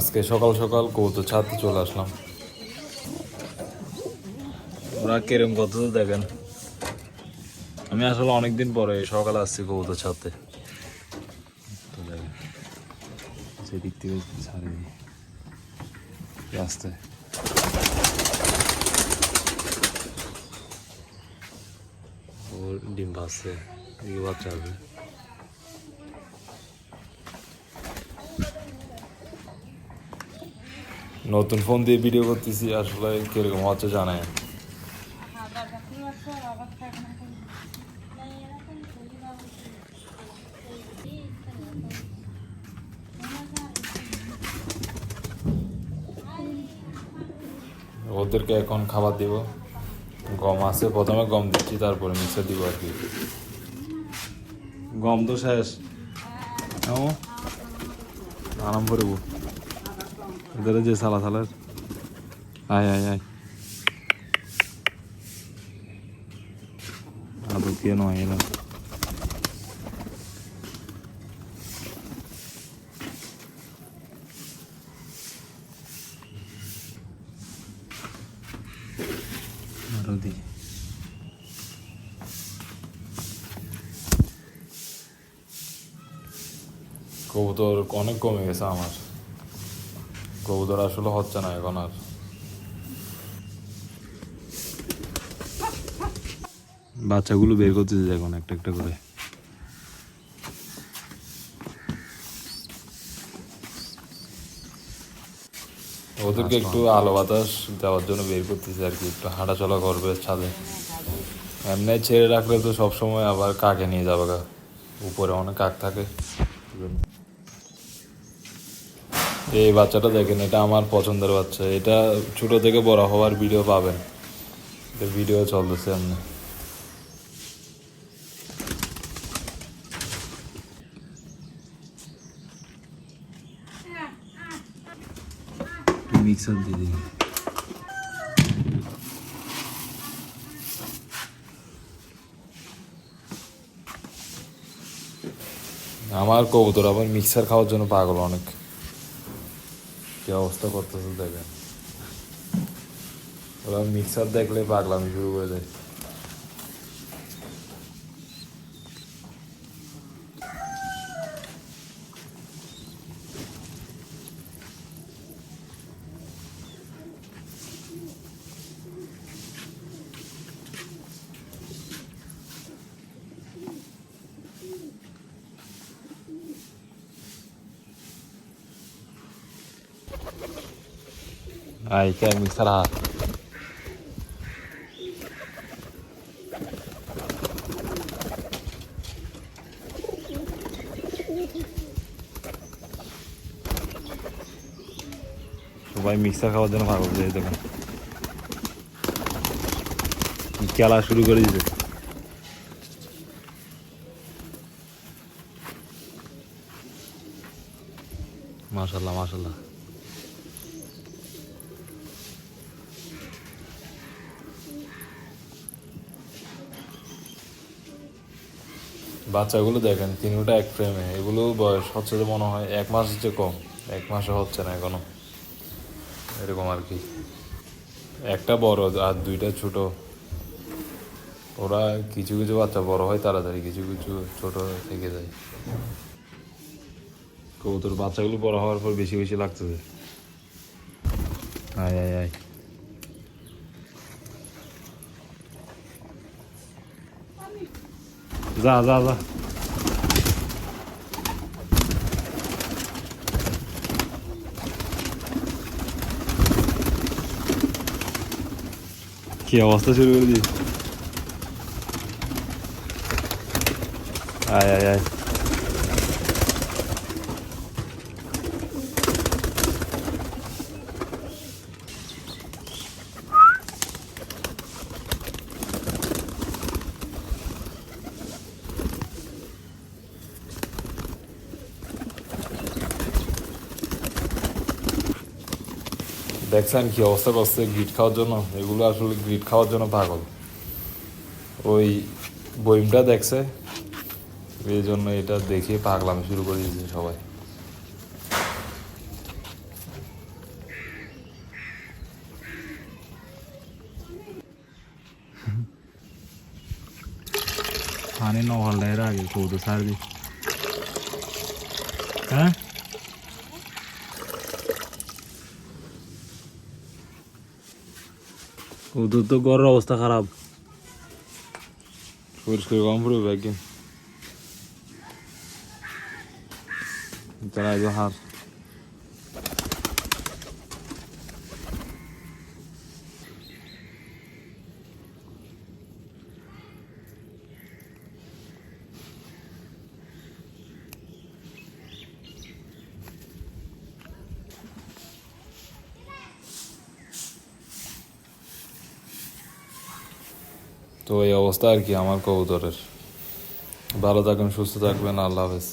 আজকে সকাল সকাল কবুতর ছাড়তে চলে আসলাম। ওরা কেরম কত দেখেন। আমি আসলে অনেকদিন পরে সকালে আসছি কবুতর ছাড়তে। তো দেখেন সেদিক থেকে ছাড়ে আসতে ওর ডিম ভাসছে, এদিকে বাচ্চা আছে। নতুন ফোন দিয়ে ভিডিও করতেছি, আসলে কিরকম হচ্ছে জানে। ওদেরকে এখন খাবার দিব। গম আছে, প্রথমে গম দিচ্ছি, তারপরে মিক্সার দিব আর কি। গম তো শেষ, আরাম করে এদের যে সালা সালার আয় আয় আয় আদৌ কে নয় এলাম। আরো দি কবুতর অনেক কমে গেছে আমার। কবুতর আসলে হচ্ছে না এখন আর। বাচ্চাগুলো বের করতেছে এখন একটা একটা করে। ওদেরকে একটু আলো বাতাস দেওয়ার জন্য বের করতেছে আর কি, একটু হাঁটাচলা করবে ছাদে। এমনি ছেড়ে রাখলে তো সবসময় আবার কাকে নিয়ে যাবে গা, উপরে অনেক কাক থাকে। এই বাচ্চাটা দেখেন, এটা আমার পছন্দের বাচ্চা। এটা ছোট থেকে বড় হওয়ার ভিডিও পাবেন, ভিডিও চলতেছে এমনি। মিক্সার দিয়ে দিই। আমার কবুতর আবার মিক্সার খাওয়ার জন্য পাগল অনেক। কি অবস্থা করতেছে দেখেন, ওরা মিক্সার দেখলে পাগলামি শুরু করে দেয়। Ay, que mixar a সবাই মিক্সার খাওয়ার জন্য পাগল হয়ে দেখেন, খেলা শুরু করে দিয়েছে। মাশাআল্লাহ মাশাআল্লাহ। বাচ্চাগুলো দেখেন তিনটা এক ফ্রেমে। এগুলো বয়স হচ্ছে যে মনে হয় 1 মাস যে কম, 1 মাসও হচ্ছে না এখনো, এরকম আর কি। একটা বড় আর 2টা ছোট। ওরা কিছু কিছু বাচ্চা বড় হয় তাড়াতাড়ি, কিছু কিছু ছোট থেকে যায়। কবুতর বাচ্চাগুলো বড় হওয়ার পর বেশি বেশি লাগতেছে। আয় আয় আয়, যা যা যা। কি অবস্থা শুরু করে দিই। আয় আয় আয়, দেখছেন কি অবস্থা করছে গ্রিট খাওয়ার জন্য। এগুলো আসলে গ্রিট খাওয়ার জন্য পাগল। ওই বইমটা দেখছে, এই জন্য এটা দেখে পাগলামি শুরু করে দিয়েছে সবাই। পানি নহালের আগে কৌতো ছাড় দি হ্যাঁ ওদের তো ঘরের অবস্থা খারাপ পরিষ্কার কম পড়বে একদিন তারা আইব হার তো এই অবস্থা আর কি আমার কবুতরের ভালো থাকবেন সুস্থ থাকবেন আল্লাহ হাফেজ